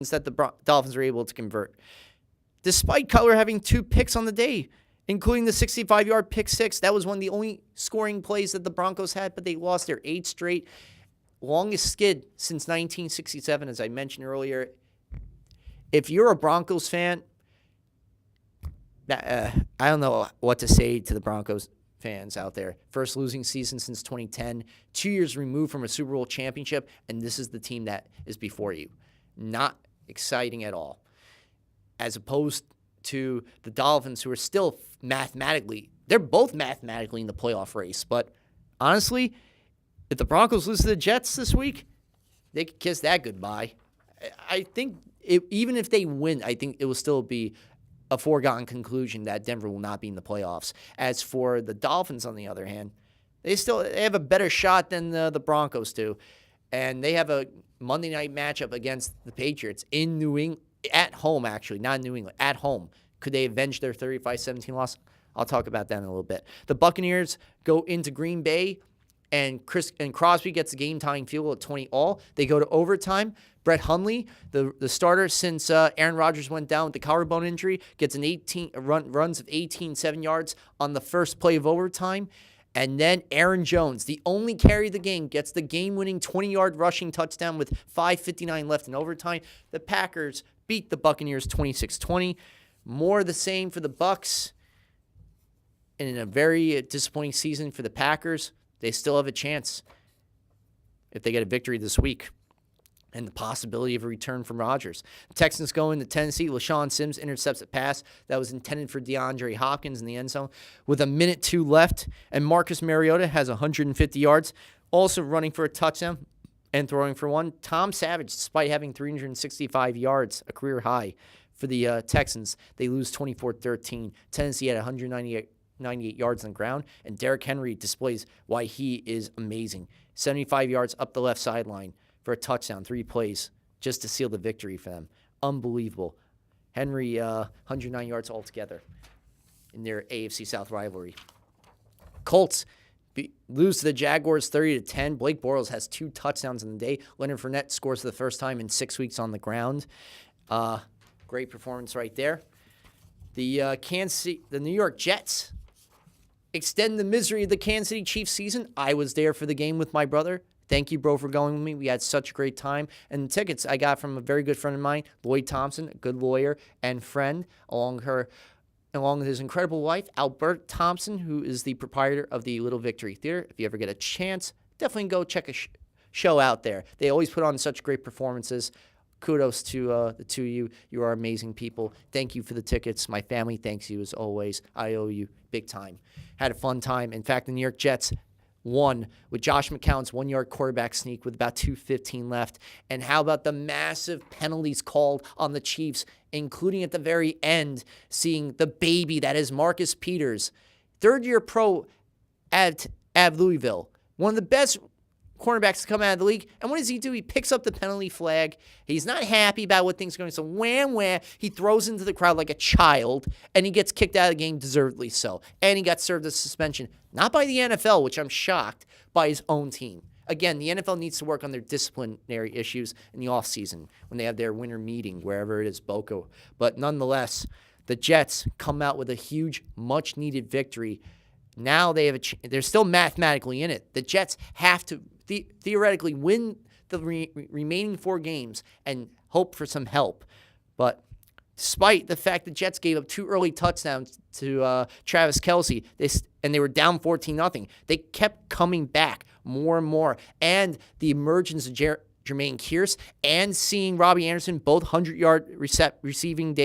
that the Dolphins were able to convert. Despite Cutler having 2 picks on the day, including the 65-yard pick six. That was one of the only scoring plays that the Broncos had, but they lost their 8th straight. Longest skid since 1967, as I mentioned earlier. If you're a Broncos fan, I don't know what to say to the Broncos fans out there. First losing season since 2010, 2 years removed from a Super Bowl championship, and this is the team that is before you. Not exciting at all. As opposed to the Dolphins, who are still they're both mathematically in the playoff race. But honestly, if the Broncos lose to the Jets this week, they could kiss that goodbye. I think even if they win, I think it will still be a foregone conclusion that Denver will not be in the playoffs. As for the Dolphins, on the other hand, they have a better shot than the Broncos do. And they have a Monday night matchup against the Patriots in New England, at home, actually, not in New England, at home. Could they avenge their 35-17 loss? I'll talk about that in a little bit. The Buccaneers go into Green Bay, and Crosby gets the game-tying field goal at 20-all. They go to overtime. Brett Hundley, the starter since Aaron Rodgers went down with the collarbone injury, gets runs of 18, 7 yards on the first play of overtime. And then Aaron Jones, the only carry of the game, gets the game-winning 20-yard rushing touchdown with 5:59 left in overtime. The Packers beat the Buccaneers 26-20. More of the same for the Bucs. And in a very disappointing season for the Packers, they still have a chance if they get a victory this week. And the possibility of a return from Rodgers. The Texans go into Tennessee. LaShawn Sims intercepts a pass that was intended for DeAndre Hopkins in the end zone with 1:02 left. And Marcus Mariota has 150 yards, also running for a touchdown and throwing for one. Tom Savage, despite having 365 yards, a career high for the Texans, they lose 24-13. Tennessee had 198 yards on the ground, and Derrick Henry displays why he is amazing. 75 yards up the left sideline for a touchdown, 3 plays, just to seal the victory for them. Unbelievable. Henry, 109 yards altogether in their AFC South rivalry. Colts lose to the Jaguars 30-10. Blake Bortles has 2 touchdowns in the day. Leonard Fournette scores for the first time in 6 weeks on the ground. Great performance right there. The New York Jets extend the misery of the Kansas City Chiefs season. I was there for the game with my brother. Thank you, bro, for going with me. We had such a great time. And the tickets I got from a very good friend of mine, Lloyd Thompson, a good lawyer and friend, along with his incredible wife, Alberta Thompson, who is the proprietor of the Little Victory Theater. If you ever get a chance, definitely go check a show out there. They always put on such great performances. Kudos to the two of you. You are amazing people. Thank you for the tickets. My family thanks you as always. I owe you big time. Had a fun time. In fact, the New York Jets won with Josh McCown's 1-yard quarterback sneak with about 2:15 left. And how about the massive penalties called on the Chiefs, including at the very end, seeing the baby that is Marcus Peters, 3rd-year pro at Louisville, one of the best cornerbacks to come out of the league. And what does he do? He picks up the penalty flag. He's not happy about what things are going. So wham, he throws into the crowd like a child, and he gets kicked out of the game, deservedly so. And he got served a suspension, not by the NFL, which I'm shocked, by his own team. Again, the NFL needs to work on their disciplinary issues in the offseason when they have their winter meeting, wherever it is, Boca. But nonetheless, the Jets come out with a huge, much-needed victory. Now they have they're still mathematically in it. The Jets have to theoretically win the remaining 4 games and hope for some help. But despite the fact the Jets gave up 2 early touchdowns to Travis Kelce, and they were down 14-0, they kept coming back more and more. And the emergence of Jermaine Kearse and seeing Robbie Anderson, both 100-yard receiving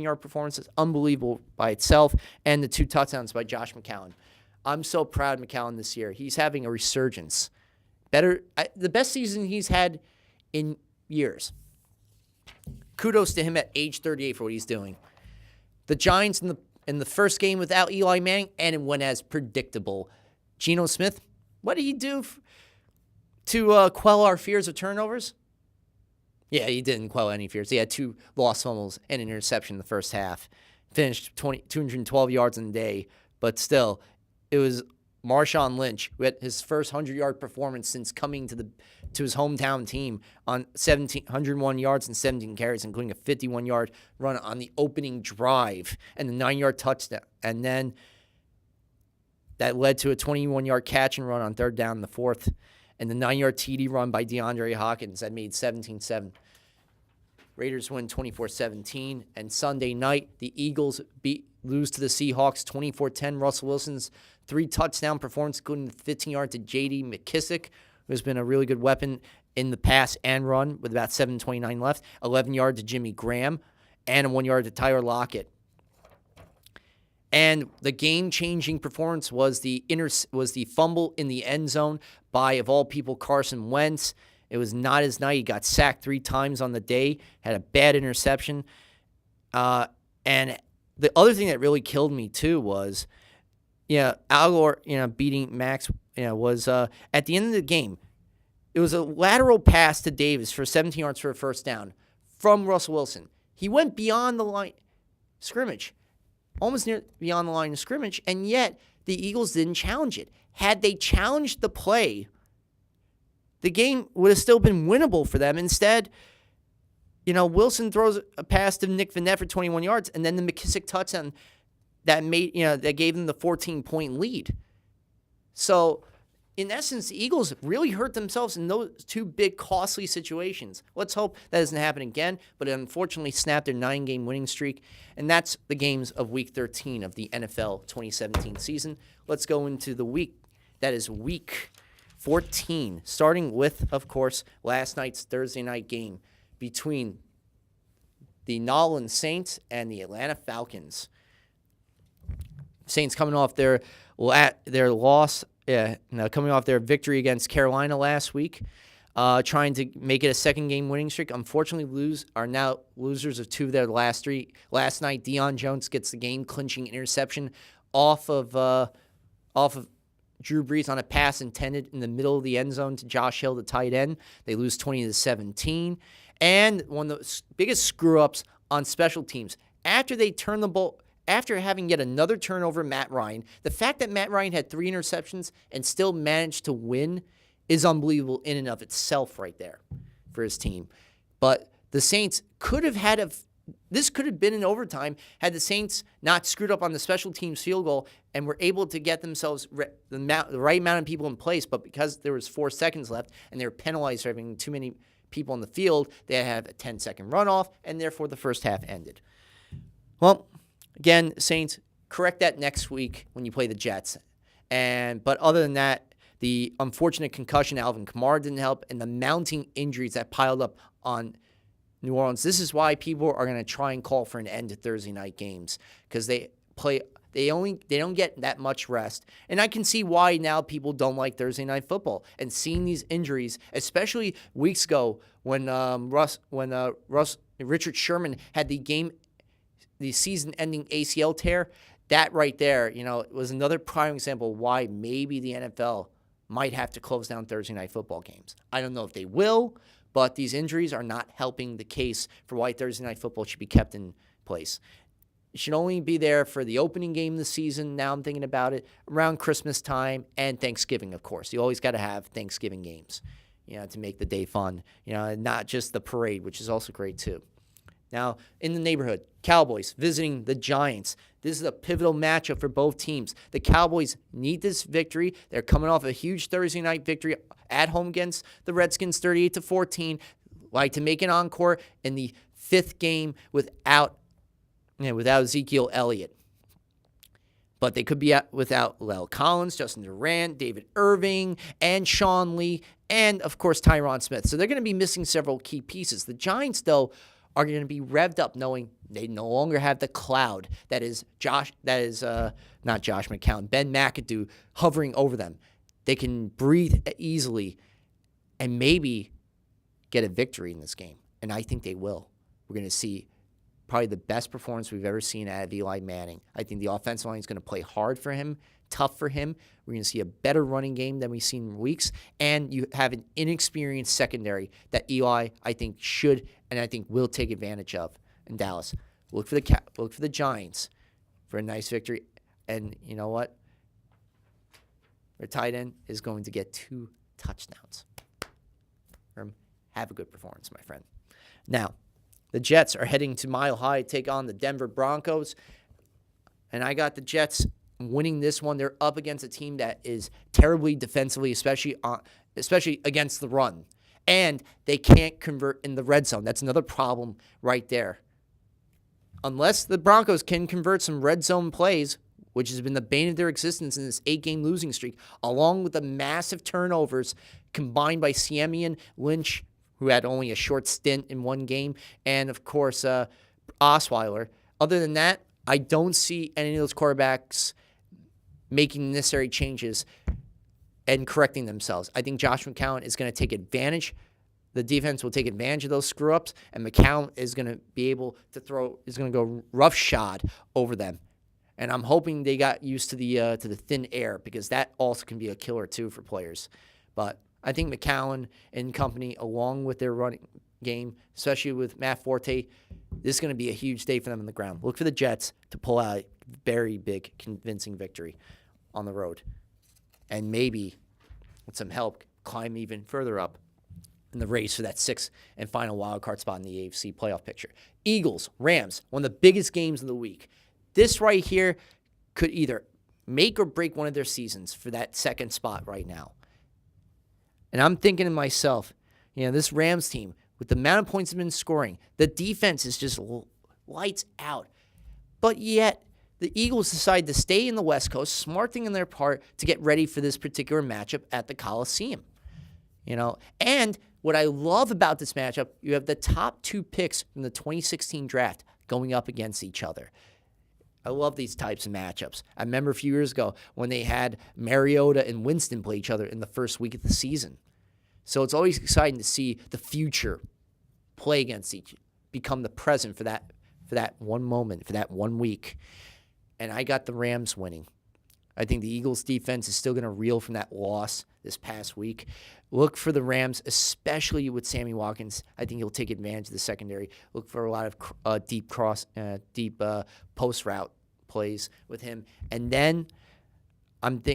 yard performances, unbelievable by itself, and the 2 touchdowns by Josh McCown. I'm so proud of McCown this year. He's having a resurgence. The best season he's had in years. Kudos to him at age 38 for what he's doing. The Giants in the first game without Eli Manning, and it went as predictable. Geno Smith, what did he do to quell our fears of turnovers? Yeah, he didn't quell any fears. He had 2 lost fumbles and an interception in the first half. Finished 212 yards in the day, but still, it was Marshawn Lynch who had his first 100-yard performance since coming to to his hometown team on 101 yards and 17 carries, including a 51-yard run on the opening drive and the 9-yard touchdown. And then that led to a 21-yard catch and run on third down in the fourth, and the 9-yard TD run by DeAndre Hopkins that made 17-7. Raiders win 24-17, and Sunday night, the Eagles lose to the Seahawks 24-10. Russell Wilson's 3-touchdown performance, including the 15-yard to J.D. McKissick, who has been a really good weapon in the pass and run with about 7:29 left, 11-yard to Jimmy Graham, and a 1-yard to Tyler Lockett. And the game-changing performance was the fumble in the end zone by, of all people, Carson Wentz. It was not his night. He got sacked 3 times on the day, had a bad interception. And the other thing that really killed me, too, was, Al Gore, beating Max, was at the end of the game, it was a lateral pass to Davis for 17 yards for a first down from Russell Wilson. He went beyond the line scrimmage, almost near beyond the line of scrimmage, and yet the Eagles didn't challenge it. Had they challenged the play, the game would have still been winnable for them. Instead, Wilson throws a pass to Nick Vannett for 21 yards, and then the McKissick touchdown that gave them the 14-point lead. So, in essence, the Eagles really hurt themselves in those 2 big, costly situations. Let's hope that doesn't happen again, but it unfortunately snapped their 9-game winning streak, and that's the games of Week 13 of the NFL 2017 season. Let's go into the week that is Week 14, starting with, of course, last night's Thursday night game between the New Orleans Saints and the Atlanta Falcons. Saints coming off their loss, coming off their victory against Carolina last week, trying to make it a 2nd-game winning streak. Unfortunately, are now losers of 2 of their last 3. Last night, Deion Jones gets the game-clinching interception off of Drew Brees on a pass intended in the middle of the end zone to Josh Hill, the tight end. They lose 20-17. And one of the biggest screw-ups on special teams, after they turn the ball, after having yet another turnover, Matt Ryan, the fact that Matt Ryan had 3 interceptions and still managed to win is unbelievable in and of itself right there for his team. But the Saints could have this could have been in overtime had the Saints not screwed up on the special teams field goal and were able to get themselves the right amount of people in place. But because there was 4 seconds left and they were penalized for having too many people on the field, they had a 10-second runoff, and therefore the first half ended. Well, again, Saints, correct that next week when you play the Jets. But other than that, the unfortunate concussion, Alvin Kamara didn't help, and the mounting injuries that piled up on New Orleans. This is why people are going to try and call for an end to Thursday night games, because they don't get that much rest. And I can see why now people don't like Thursday night football. And seeing these injuries, especially weeks ago when Richard Sherman had the season-ending ACL tear, that right there, was another prime example of why maybe the NFL might have to close down Thursday night football games. I don't know if they will, but these injuries are not helping the case for why Thursday night football should be kept in place. It should only be there for the opening game of the season. Now I'm thinking about it around Christmas time and Thanksgiving, of course. You always got to have Thanksgiving games, to make the day fun. Not just the parade, which is also great too. Now, in the neighborhood, Cowboys visiting the Giants. This is a pivotal matchup for both teams. The Cowboys need this victory. They're coming off a huge Thursday night victory at home against the Redskins, 38-14. Like to make an encore in the 5th game without Ezekiel Elliott. But they could be without Lel Collins, Justin Durant, David Irving, and Sean Lee, and, of course, Tyron Smith. So they're going to be missing several key pieces. The Giants, though, are going to be revved up knowing they no longer have the cloud that is not Josh McCown, Ben McAdoo hovering over them. They can breathe easily and maybe get a victory in this game. And I think they will. We're going to see probably the best performance we've ever seen out of Eli Manning. I think the offensive line is going to play hard for him, tough for him. We're going to see a better running game than we've seen in weeks. And you have an inexperienced secondary that Eli, I think, should and I think will take advantage of in Dallas. Look for the Giants for a nice victory. And you know what? Their tight end is going to get 2 touchdowns. room, have a good performance, my friend. Now, the Jets are heading to Mile High to take on the Denver Broncos, and I got the Jets winning this one. They're up against a team that is terribly defensively, especially against the run, and they can't convert in the red zone. That's another problem right there. Unless the Broncos can convert some red zone plays, which has been the bane of their existence in this 8-game losing streak, along with the massive turnovers combined by Siemian, Lynch, who had only a short stint in one game, and, of course, Osweiler. Other than that, I don't see any of those quarterbacks making necessary changes and correcting themselves. I think Josh McCown is going to take advantage. The defense will take advantage of those screw-ups, and McCown is going to be able to is going to go roughshod over them. And I'm hoping they got used to the thin air, because that also can be a killer too for players. But I think McCown and company, along with their running game, especially with Matt Forte, this is going to be a huge day for them on the ground. Look for the Jets to pull out a very big, convincing victory on the road. And maybe, with some help, climb even further up in the race for that sixth and final wildcard spot in the AFC playoff picture. Eagles, Rams, one of the biggest games of the week. This right here could either make or break one of their seasons for that second spot right now. And I'm thinking to myself, this Rams team, with the amount of points they've been scoring, the defense is just lights out. But yet, the Eagles decide to stay in the West Coast, smart thing on their part, to get ready for this particular matchup at the Coliseum. And what I love about this matchup, you have the top 2 picks from the 2016 draft going up against each other. I love these types of matchups. I remember a few years ago when they had Mariota and Winston play each other in the first week of the season. So it's always exciting to see the future play against each, become the present for that one moment, for that 1 week. And I got the Rams winning. I think the Eagles defense is still going to reel from that loss this past week. Look for the Rams, especially with Sammy Watkins. I think he'll take advantage of the secondary. Look for a lot of deep post route plays with him. And then and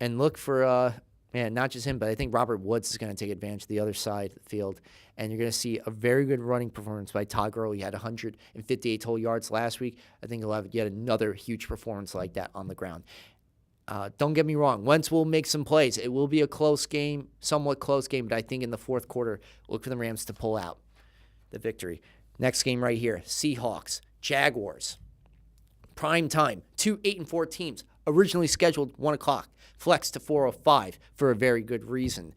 look for not just him, but I think Robert Woods is going to take advantage of the other side of the field. And you're going to see a very good running performance by Todd Gurley. He had 158 total yards last week. I think he'll have yet another huge performance like that on the ground. Don't get me wrong. Wentz will make some plays. It will be a close game, somewhat close game, but I think in the fourth quarter, look for the Rams to pull out the victory. Next game right here, Seahawks, Jaguars. Prime time, 2 8-4 teams. Originally scheduled 1 o'clock, flexed to 4:05 for a very good reason.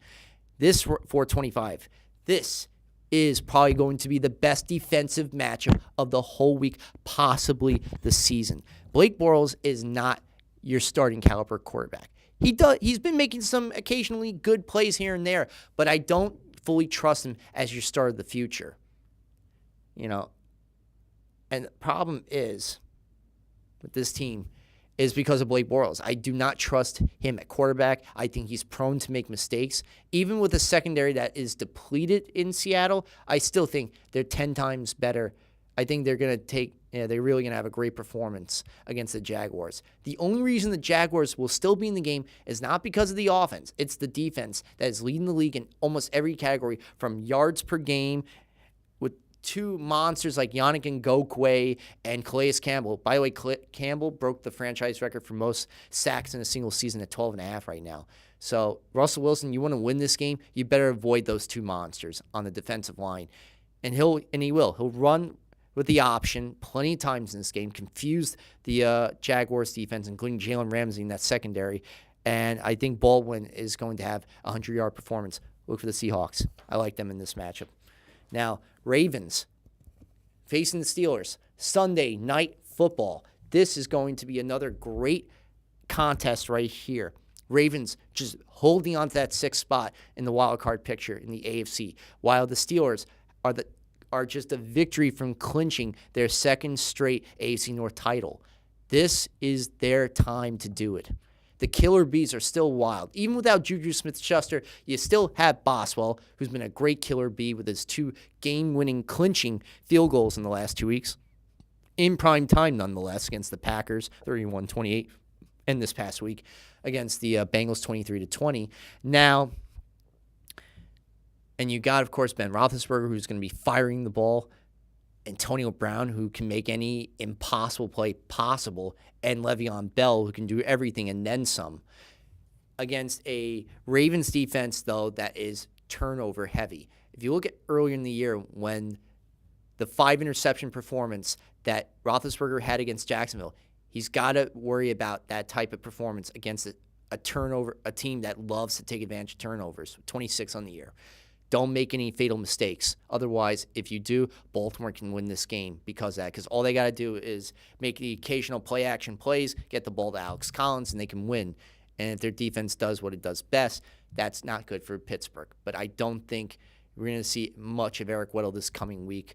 This 4:25. This is probably going to be the best defensive matchup of the whole week, possibly the season. Blake Bortles is not your starting caliber quarterback. He's been making some occasionally good plays here and there, but I don't fully trust him as your starter of the future. And the problem is with this team is because of Blake Bortles. I do not trust him at quarterback. I think he's prone to make mistakes. Even with a secondary that is depleted in Seattle, I still think they're 10 times better. I think they're going to they're really going to have a great performance against the Jaguars. The only reason the Jaguars will still be in the game is not because of the offense. It's the defense that is leading the league in almost every category, from yards per game, with 2 monsters like Yannick Ngakoue and Calais Campbell. By the way, Campbell broke the franchise record for most sacks in a single season at 12.5 right now. So, Russell Wilson, you want to win this game, you better avoid those 2 monsters on the defensive line. And he will. He'll run with the option plenty of times in this game, confused the Jaguars defense, including Jalen Ramsey in that secondary. And I think Baldwin is going to have a 100-yard performance. Look for the Seahawks. I like them in this matchup. Now, Ravens facing the Steelers. Sunday Night Football. This is going to be another great contest right here. Ravens just holding on to that 6th spot in the wild card picture in the AFC, while the Steelers are just a victory from clinching their 2nd straight AFC North title. This is their time to do it. The killer bees are still wild. Even without Juju Smith-Schuster, you still have Boswell, who's been a great killer bee with his 2 game-winning clinching field goals in the last 2 weeks. In prime time, nonetheless, against the Packers, 31-28, and this past week against the Bengals, 23-20. Now, And you got, of course, Ben Roethlisberger, who's going to be firing the ball, Antonio Brown, who can make any impossible play possible, and Le'Veon Bell, who can do everything and then some. Against a Ravens defense, though, that is turnover heavy. If you look at earlier in the year when the 5-interception performance that Roethlisberger had against Jacksonville, he's got to worry about that type of performance against a team that loves to take advantage of turnovers, 26 on the year. Don't make any fatal mistakes. Otherwise, if you do, Baltimore can win this game because of that. Because all they got to do is make the occasional play-action plays, get the ball to Alex Collins, and they can win. And if their defense does what it does best, that's not good for Pittsburgh. But I don't think we're going to see much of Eric Weddle this coming week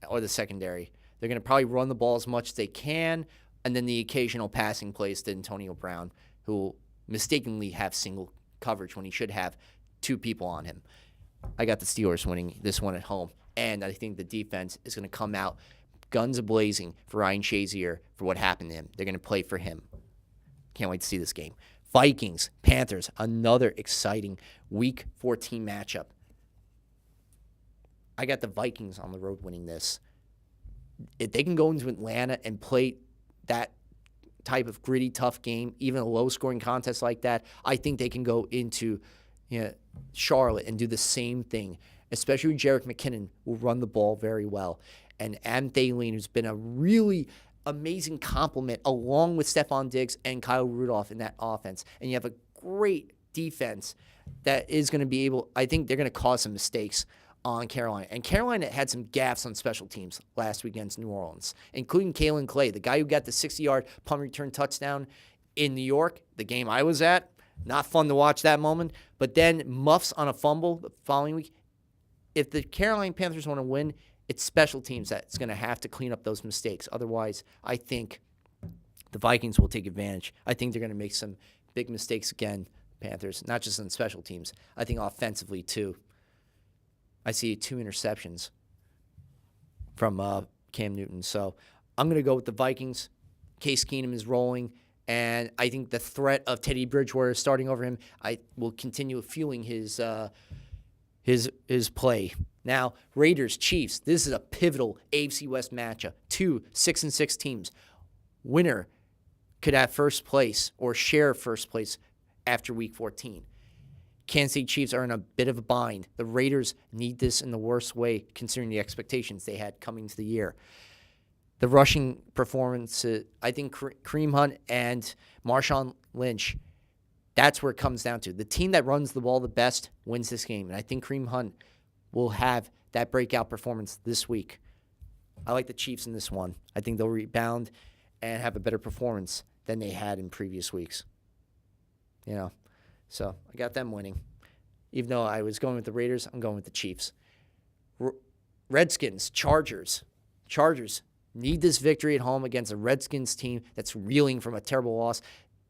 or the secondary. They're going to probably run the ball as much as they can, and then the occasional passing plays to Antonio Brown, who will mistakenly have single coverage when he should have two people on him. I got the Steelers winning this one at home, and I think the defense is going to come out guns a-blazing for Ryan Shazier for what happened to him. They're going to play for him. Can't wait to see this game. Vikings, Panthers, another exciting Week 14 matchup. I got the Vikings on the road winning this. If they can go into Atlanta and play that type of gritty, tough game, even a low-scoring contest like that, I think they can go into Charlotte and do the same thing, especially Jerick McKinnon will run the ball very well. And Adam Thielen, who's been a really amazing complement along with Stephon Diggs and Kyle Rudolph in that offense. And you have a great defense that is going to be able, I think they're going to cause some mistakes on Carolina. And Carolina had some gaffes on special teams last week against New Orleans, including Kalen Clay, the guy who got the 60-yard punt return touchdown in New York, the game I was at. Not fun to watch that moment. But then muffs on a fumble the following week. If the Carolina Panthers want to win, it's special teams that's going to have to clean up those mistakes. Otherwise, I think the Vikings will take advantage. I think they're going to make some big mistakes again, Panthers, not just on special teams. I think offensively, too. I see 2 interceptions from Cam Newton. So I'm going to go with the Vikings. Case Keenum is rolling. And I think the threat of Teddy Bridgewater starting over him, I will continue fueling his play. Now, Raiders, Chiefs. This is a pivotal AFC West matchup. 2 6-6 teams. Winner could have first place or share first place after Week 14. Kansas City Chiefs are in a bit of a bind. The Raiders need this in the worst way, considering the expectations they had coming to the year. The rushing performance, I think Kareem Hunt and Marshawn Lynch, that's where it comes down to. The team that runs the ball the best wins this game, and I think Kareem Hunt will have that breakout performance this week. I like the Chiefs in this one. I think they'll rebound and have a better performance than they had in previous weeks. So I got them winning. Even though I was going with the Raiders, I'm going with the Chiefs. Redskins, Chargers. Chargers need this victory at home against a Redskins team that's reeling from a terrible loss.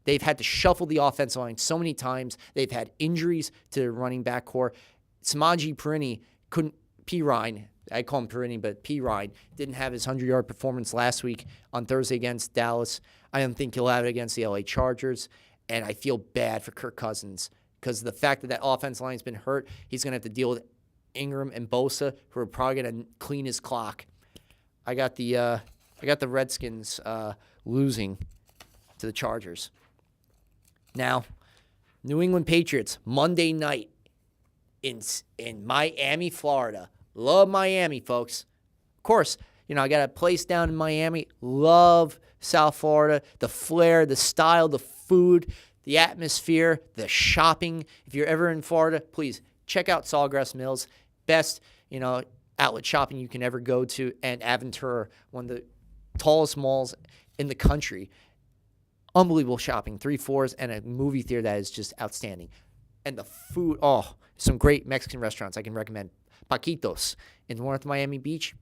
They've had to shuffle the offensive line so many times. They've had injuries to their running back core. Samaje Perine, I call him Perini, but Perine didn't have his 100-yard performance last week on Thursday against Dallas. I don't think he'll have it against the LA Chargers. And I feel bad for Kirk Cousins because of the fact that offensive line's been hurt. He's going to have to deal with Ingram and Bosa, who are probably going to clean his clock. I got the Redskins losing to the Chargers. Now, New England Patriots, Monday night in Miami, Florida. Love Miami, folks. Of course, I got a place down in Miami. Love South Florida. The flair, the style, the food, the atmosphere, the shopping. If you're ever in Florida, please check out Sawgrass Mills. Best, outlet shopping you can ever go to, and Aventura, one of the tallest malls in the country. Unbelievable shopping, 3 floors, and a movie theater that is just outstanding. And the food, some great Mexican restaurants I can recommend. Paquitos in North Miami Beach,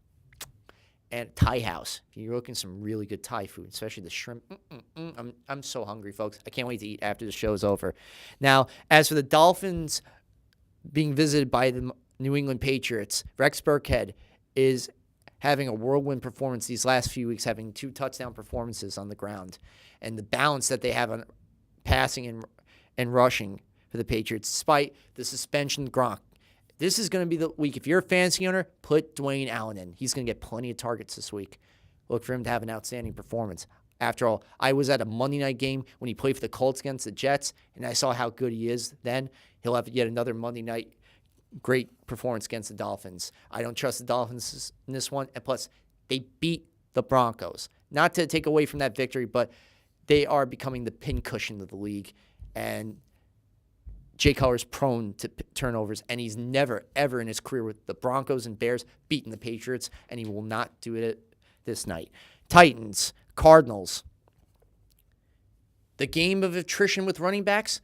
and Thai House. If you're looking some really good Thai food, especially the shrimp. I'm so hungry, folks. I can't wait to eat after the show's over. Now, as for the Dolphins being visited by the New England Patriots, Rex Burkhead is having a whirlwind performance these last few weeks, having 2 touchdown performances on the ground. And the balance that they have on passing and rushing for the Patriots, despite the suspension Gronk. This is going to be the week. If you're a fantasy owner, put Dwayne Allen in. He's going to get plenty of targets this week. Look for him to have an outstanding performance. After all, I was at a Monday night game when he played for the Colts against the Jets, and I saw how good he is then. He'll have yet another Monday night great performance against the Dolphins. I don't trust the Dolphins in this one. And plus, they beat the Broncos. Not to take away from that victory, but they are becoming the pincushion of the league. And Jay Cutler's prone to turnovers, and he's never, ever in his career with the Broncos and Bears beaten the Patriots, and he will not do it this night. Titans, Cardinals. The game of attrition with running backs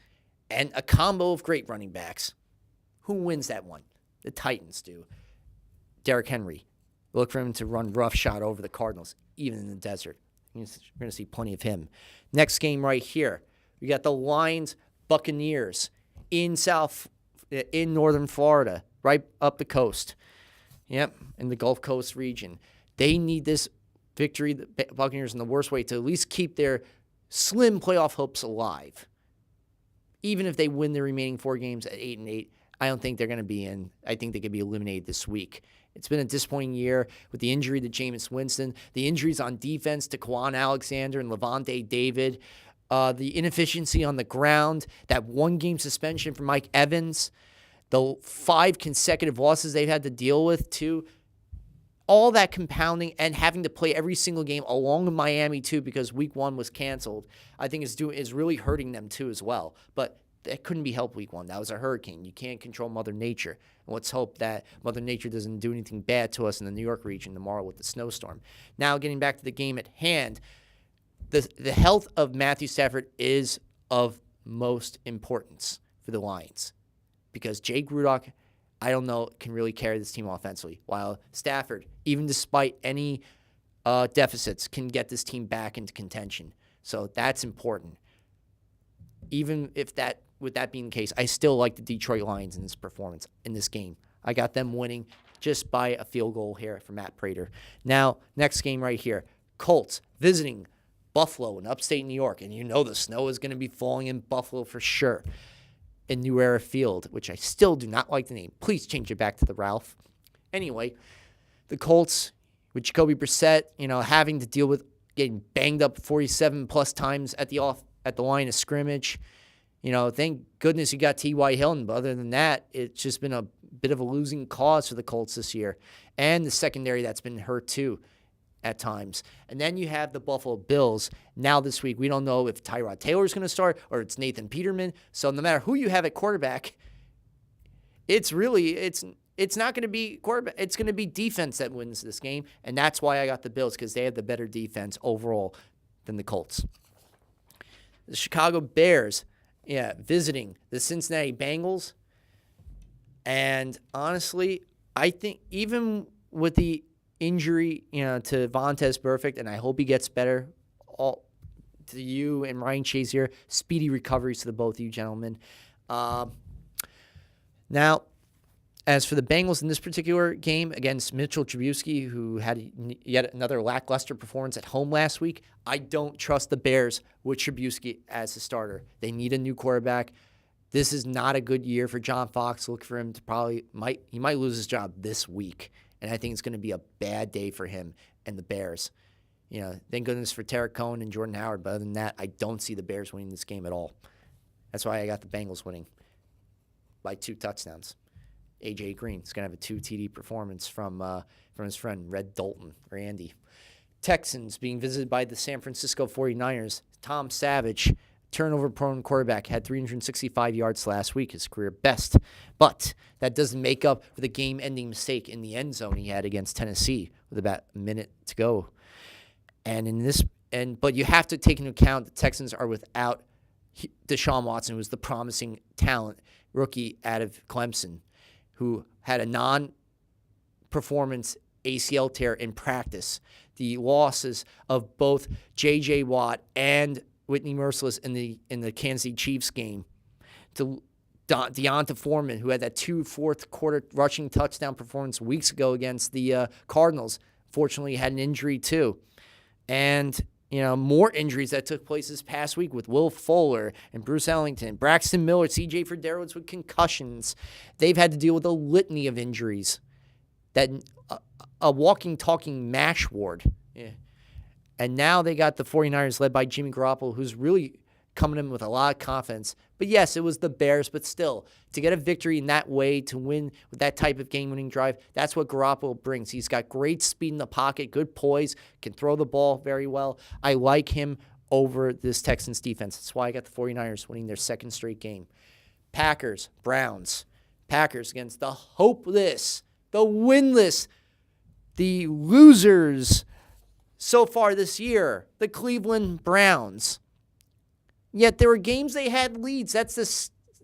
and a combo of great running backs. Who wins that one? The Titans do. Derrick Henry. Look for him to run roughshod over the Cardinals, even in the desert. You're going to see plenty of him. Next game right here. We got the Lions, Buccaneers in northern Florida, right up the coast. Yep, in the Gulf Coast region. They need this victory, the Buccaneers, in the worst way to at least keep their slim playoff hopes alive. Even if they win the remaining 4 games at 8-8, I don't think they're going to be in. I think they could be eliminated this week. It's been a disappointing year with the injury to Jameis Winston, the injuries on defense to Quan Alexander and Levante David, the inefficiency on the ground, that 1-game suspension for Mike Evans, the 5 consecutive losses they've had to deal with too. All that compounding and having to play every single game along with Miami too because week 1 was canceled, I think is really hurting them too as well. But that couldn't be helped week 1. That was a hurricane. You can't control Mother Nature. And let's hope that Mother Nature doesn't do anything bad to us in the New York region tomorrow with the snowstorm. Now getting back to the game at hand, the health of Matthew Stafford is of most importance for the Lions because Jay Gruden, I don't know, can really carry this team offensively, while Stafford, even despite any deficits, can get this team back into contention. So that's important. Even if with that being the case, I still like the Detroit Lions in this performance, in this game. I got them winning just by a field goal here for Matt Prater. Now, next game right here, Colts visiting Buffalo in upstate New York. And you know the snow is going to be falling in Buffalo for sure. In New Era Field, which I still do not like the name. Please change it back to the Ralph. Anyway, the Colts with Jacoby Brissett, having to deal with getting banged up 47-plus times at the line of scrimmage. Thank goodness you got T.Y. Hilton, but other than that, it's just been a bit of a losing cause for the Colts this year. And the secondary that's been hurt too at times. And then you have the Buffalo Bills. Now this week, we don't know if Tyrod Taylor is going to start or it's Nathan Peterman. So no matter who you have at quarterback, it's not going to be quarterback. It's going to be defense that wins this game. And that's why I got the Bills, because they have the better defense overall than the Colts. The Chicago Bears, visiting the Cincinnati Bengals. And honestly, I think even with the injury, to Vontaze Burfict, and I hope he gets better. All to you and Ryan Shazier, speedy recoveries to the both of you gentlemen. Now, as for the Bengals in this particular game against Mitchell Trubisky, who had yet another lackluster performance at home last week, I don't trust the Bears with Trubisky as a starter. They need a new quarterback. This is not a good year for John Fox. Look for him to he might lose his job this week. And I think it's going to be a bad day for him and the Bears. Thank goodness for Tarek Cohen and Jordan Howard. But other than that, I don't see the Bears winning this game at all. That's why I got the Bengals winning by 2 touchdowns. A.J. Green is going to have a 2 TD performance from his friend Red Dalton, or Andy. Texans being visited by the San Francisco 49ers. Tom Savage, turnover-prone quarterback, had 365 yards last week, his career best. But that doesn't make up for the game-ending mistake in the end zone he had against Tennessee with about a minute to go. But you have to take into account the Texans are without Deshaun Watson, who was the promising talent rookie out of Clemson, who had a non-performance ACL tear in practice. The losses of both J.J. Watt and Whitney Merciless in the Kansas City Chiefs game, to Deonta Foreman, who had that 2 fourth-quarter rushing touchdown performance weeks ago against the Cardinals. Fortunately, had an injury too. And, more injuries that took place this past week with Will Fuller and Bruce Ellington, Braxton Miller, C.J. Fitzgerald with concussions. They've had to deal with a litany of injuries. That a walking, talking MASH ward. Yeah. And now they got the 49ers led by Jimmy Garoppolo, who's really coming in with a lot of confidence. But yes, it was the Bears, but still, to get a victory in that way, to win with that type of game-winning drive, that's what Garoppolo brings. He's got great speed in the pocket, good poise, can throw the ball very well. I like him over this Texans defense. That's why I got the 49ers winning their second straight game. Packers, Browns. Packers against the hopeless, the winless, the losers so far this year, the Cleveland Browns. Yet there were games they had leads. That's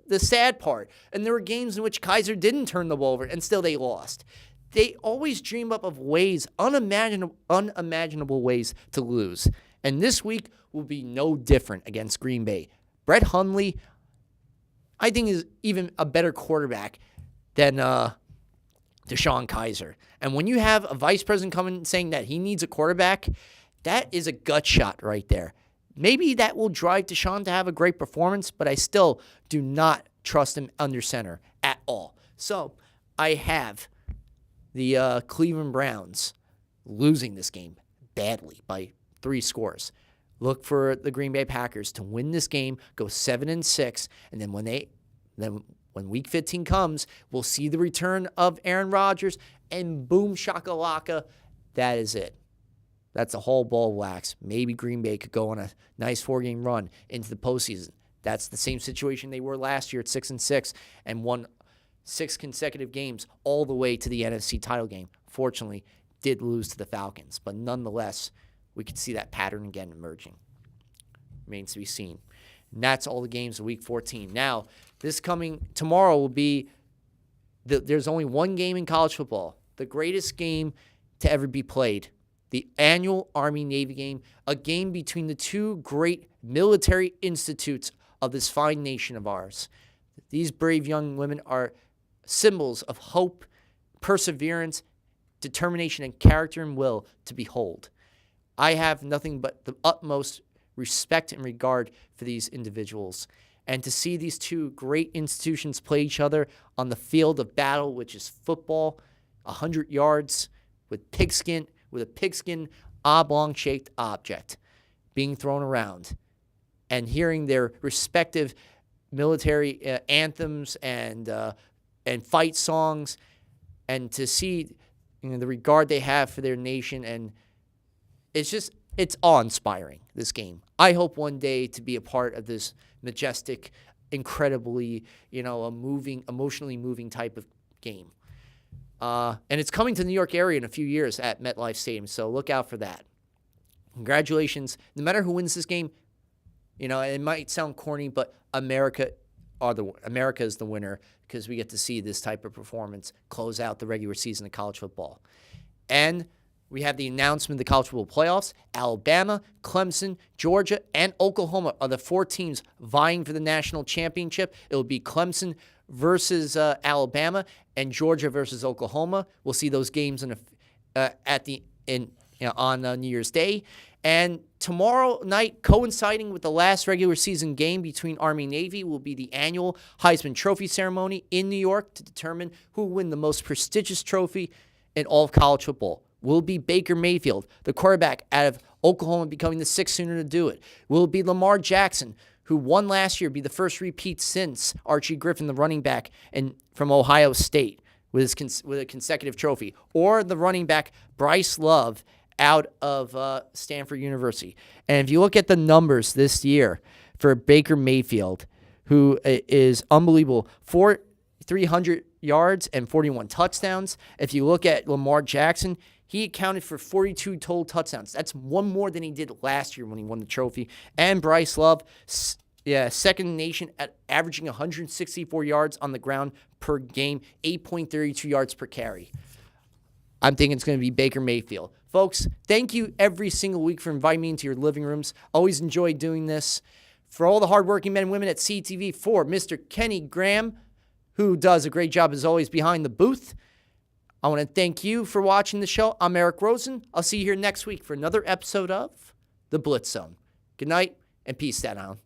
the sad part. And there were games in which Kaiser didn't turn the ball over, and still they lost. They always dream up of ways, unimaginable ways to lose. And this week will be no different against Green Bay. Brett Hundley, I think, is even a better quarterback than DeShone Kizer. And when you have a vice president coming saying that he needs a quarterback, that is a gut shot right there. Maybe that will drive DeShone to have a great performance, but I still do not trust him under center at all. So I have the Cleveland Browns losing this game badly by 3 scores. Look for the Green Bay Packers to win this game, go 7-6, and then when Week 15 comes, we'll see the return of Aaron Rodgers, and boom shakalaka, that is it. That's a whole ball of wax. Maybe Green Bay could go on a nice 4-game run into the postseason. That's the same situation they were last year at 6-6 and won 6 consecutive games all the way to the NFC title game. Fortunately, did lose to the Falcons, but nonetheless, we could see that pattern again emerging. Remains to be seen. And that's all the games of Week 14. Now, this coming tomorrow will be there's only one game in college football, the greatest game to ever be played. The annual Army-Navy game, a game between the two great military institutes of this fine nation of ours. These brave young women are symbols of hope, perseverance, determination, and character and will to behold. I have nothing but the utmost respect and regard for these individuals. And to see these two great institutions play each other on the field of battle, which is football, 100 yards with a pigskin oblong-shaped object being thrown around, and hearing their respective military anthems and fight songs, and to see the regard they have for their nation, and it's awe-inspiring, this game. I hope one day to be a part of this majestic, incredibly, emotionally moving type of game. And it's coming to the New York area in a few years at MetLife Stadium, so look out for that. Congratulations. No matter who wins this game, it might sound corny, but America is the winner because we get to see this type of performance close out the regular season of college football. And we have the announcement of the college football playoffs. Alabama, Clemson, Georgia, and Oklahoma are the 4 teams vying for the national championship. It will be Clemson versus Alabama and Georgia versus Oklahoma. We'll see those games on New Year's Day. And tomorrow night, coinciding with the last regular season game between Army-Navy, will be the annual Heisman Trophy ceremony in New York to determine who will win the most prestigious trophy in all of college football. Will it be Baker Mayfield, the quarterback out of Oklahoma, becoming the 6th sooner to do it? Will it be Lamar Jackson, who won last year, be the first repeat since Archie Griffin, the running back from Ohio State, with a consecutive trophy? Or the running back Bryce Love out of Stanford University? And if you look at the numbers this year for Baker Mayfield, who is unbelievable, 300 yards and 41 touchdowns. If you look at Lamar Jackson, he accounted for 42 total touchdowns. That's one more than he did last year when he won the trophy. And Bryce Love, second in the nation at averaging 164 yards on the ground per game, 8.32 yards per carry. I'm thinking it's going to be Baker Mayfield. Folks, thank you every single week for inviting me into your living rooms. Always enjoy doing this. For all the hardworking men and women at CTV, for Mr. Kenny Graham, who does a great job as always behind the booth, I want to thank you for watching the show. I'm Eric Rosen. I'll see you here next week for another episode of the Blitz Zone. Good night and peace, Staten Island.